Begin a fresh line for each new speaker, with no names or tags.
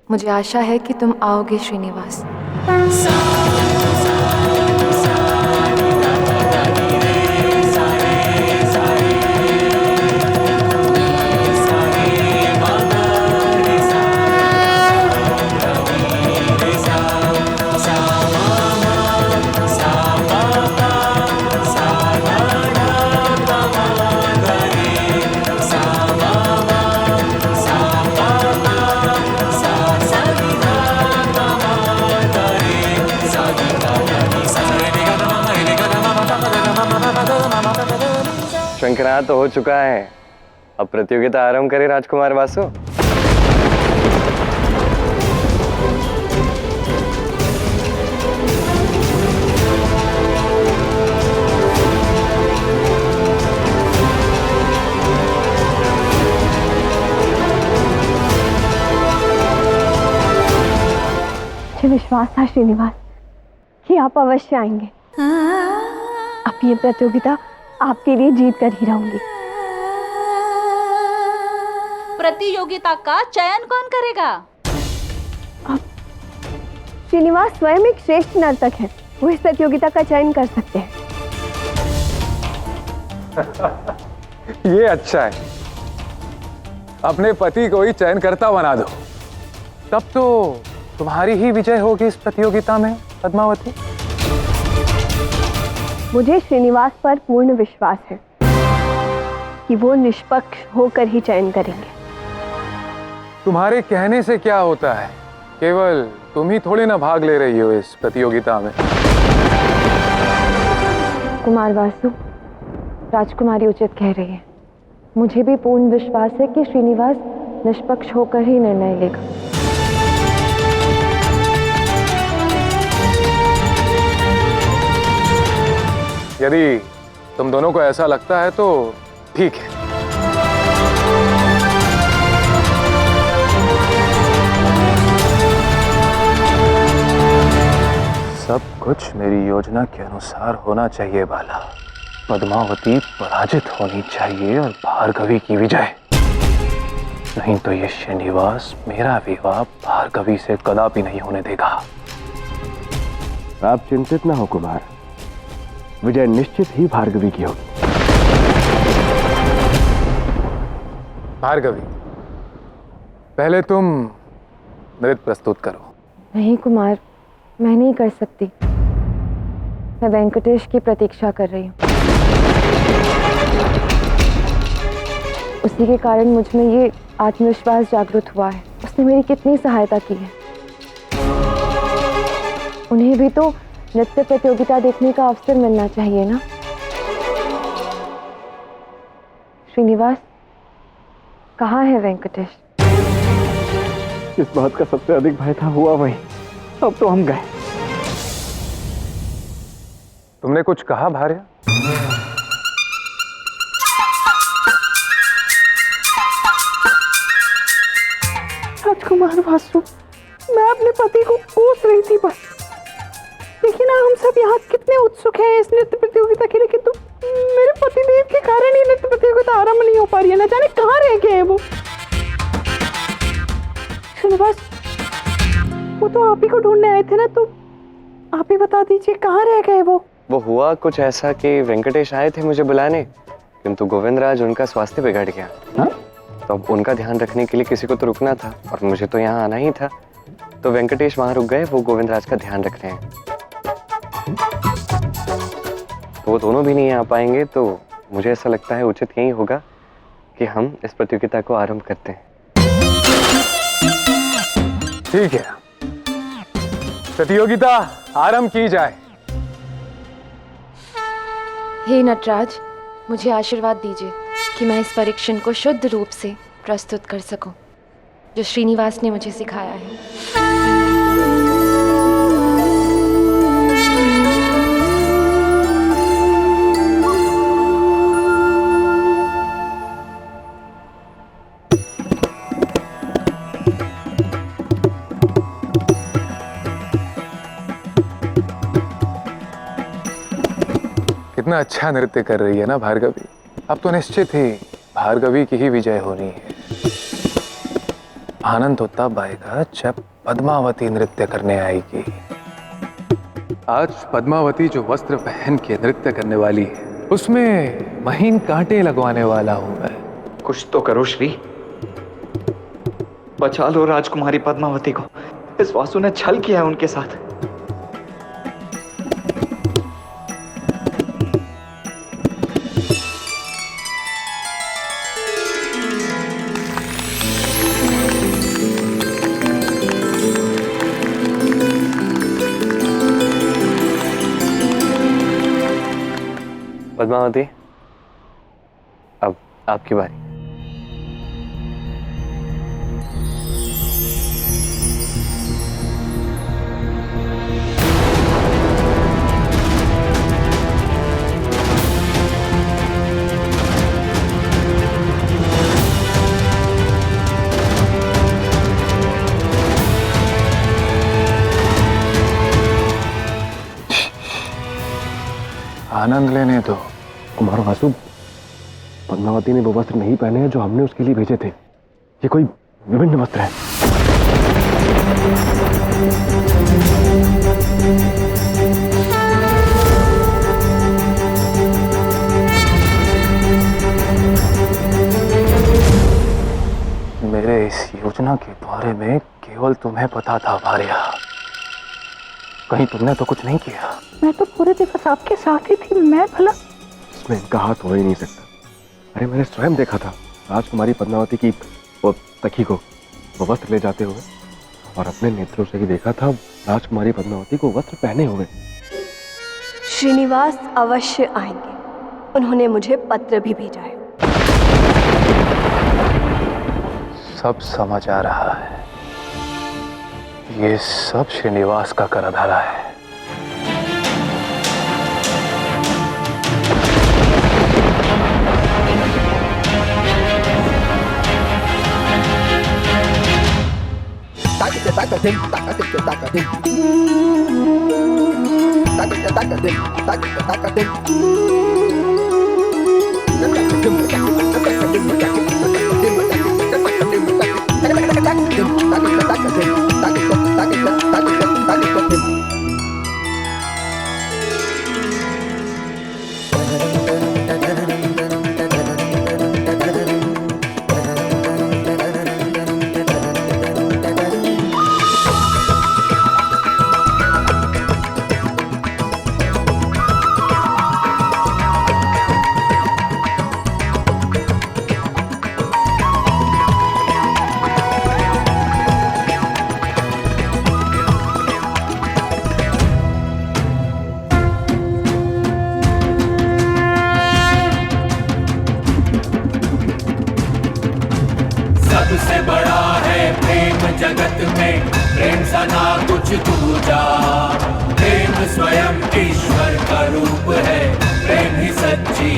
मुझे आशा है कि तुम आओगे श्रीनिवास।
शंकनाद तो हो चुका है, अब प्रतियोगिता आरंभ करे राजकुमार वासु।
मुझे विश्वास था श्रीनिवास कि आप अवश्य आएंगे। अब ये प्रतियोगिता आपके लिए जीत कर ही रहूंगी।
प्रतियोगिता का चयन कौन करेगा?
अब श्रीनिवास स्वयं एक श्रेष्ठ नर्तक है, वो इस प्रतियोगिता का चयन कर सकते हैं।
ये अच्छा है, अपने पति को ही चयनकर्ता बना दो, तब तो तुम्हारी ही विजय होगी इस प्रतियोगिता में पद्मावती।
मुझे श्रीनिवास पर पूर्ण विश्वास है कि वो निष्पक्ष होकर ही चयन करेंगे।
तुम्हारे कहने से क्या होता है, केवल तुम ही थोड़ी ना भाग ले रही हो इस प्रतियोगिता में।
कुमार वासु, राजकुमारी उचित कह रही है। मुझे भी पूर्ण विश्वास है कि श्रीनिवास निष्पक्ष होकर ही निर्णय लेगा।
यदि तुम दोनों को ऐसा लगता है तो ठीक है। सब कुछ मेरी योजना के अनुसार होना चाहिए बाला। पद्मावती पराजित होनी चाहिए और भार्गवी की विजय। नहीं तो ये श्रीनिवास मेरा विवाह भार्गवी से कदापि नहीं होने देगा।
आप चिंतित ना हो कुमार, विजय निश्चित ही भार्गवी की होगी।
भार्गवी, पहले तुम नृत्य प्रस्तुत करो।
नहीं कुमार, मैं नहीं कर सकती। मैं वेंकटेश की प्रतीक्षा कर रही हूँ। उसी के कारण मुझ में ये आत्मविश्वास जागृत हुआ है। उसने मेरी कितनी सहायता की है। उन्हें भी तो नृत्य प्रतियोगिता देखने का अवसर मिलना चाहिए ना। श्रीनिवास, कहाँ है वेंकटेश?
इस बात का सबसे अधिक भय था, हुआ वही। अब तो हम गए।
तुमने कुछ कहा भार्या?
राजकुमार वासु, मैं अपने पति को कोस रही थी बस। देखिए ना, हम सब यहाँ कितने उत्सुक हैं इस नृत्य प्रतियोगिता के लिए, किंतु मेरे पतिदेव के कारण ही नृत्य प्रतियोगिता आरंभ नहीं हो पा रही है। न जाने कहाँ रह गए हैं वो। श्रीनिवास, वो तो आप ही को ढूंढने आए थे ना, तो आप ही बता दीजिए कहाँ रह गए वो।
वो हुआ कुछ ऐसा कि वेंकटेश आए थे मुझे बुलाने, किंतु गोविंदराज उनका स्वास्थ्य बिगड़ गया। तो अब उनका ध्यान रखने के लिए किसी को तो रुकना था और मुझे तो यहाँ आना ही था। तो वेंकटेश वहां रुक गए, वो गोविंदराज का ध्यान रख रहे हैं। तो वो दोनों भी नहीं आ पाएंगे, तो मुझे ऐसा लगता है उचित यही होगा कि हम इस प्रतियोगिता को आरंभ करते हैं।
ठीक है, प्रतियोगिता आरंभ की जाए।
हे नटराज, मुझे आशीर्वाद दीजिए कि मैं इस परीक्षण को शुद्ध रूप से प्रस्तुत कर सकूं, जो श्रीनिवास ने मुझे सिखाया है।
कितना अच्छा नृत्य कर रही है ना भार्गवी। अब तो निश्चित ही भार्गवी की ही विजय होनी है। आनंद तो तब आएगा जब पद्मावती नृत्य करने आएगी। आज पद्मावती जो वस्त्र पहन के नृत्य करने वाली है, उसमें महीन कांटे लगवाने वाला हूं मैं।
कुछ तो करो श्री, बचा लो राजकुमारी पद्मावती को। इस वासु ने छल किया है उनके साथ।
पद्मावती, अब आपकी बारी।
आनंद लेने दो।
कुमार वासु, पद्मावती ने वो वस्त्र नहीं पहने हैं जो हमने उसके लिए भेजे थे। ये कोई विभिन्न वस्त्र है।
मेरे इस योजना के बारे में केवल तुम्हें पता था भार्या, कहीं तुमने तो कुछ नहीं किया।
मैं तो पूरे दिवस आपके साथ ही थी। मैं भला
इसमें इनका हाथ हो ही नहीं सकता। अरे मैंने स्वयं देखा था राजकुमारी पद्मावती की वो सखी को वो वस्त्र ले जाते हुए, और अपने नेत्रों से ही देखा था राजकुमारी पद्मावती को वस्त्र पहने हुए।
श्रीनिवास अवश्य आएंगे, उन्होंने मुझे पत्र भी भेजा है।
सब समझ आ रहा है, ये सब श्रीनिवास का करा धरा है।
सबसे बड़ा है प्रेम जगत में, प्रेम सा ना कुछ दूजा। प्रेम स्वयं ईश्वर का रूप है, प्रेम ही सच्ची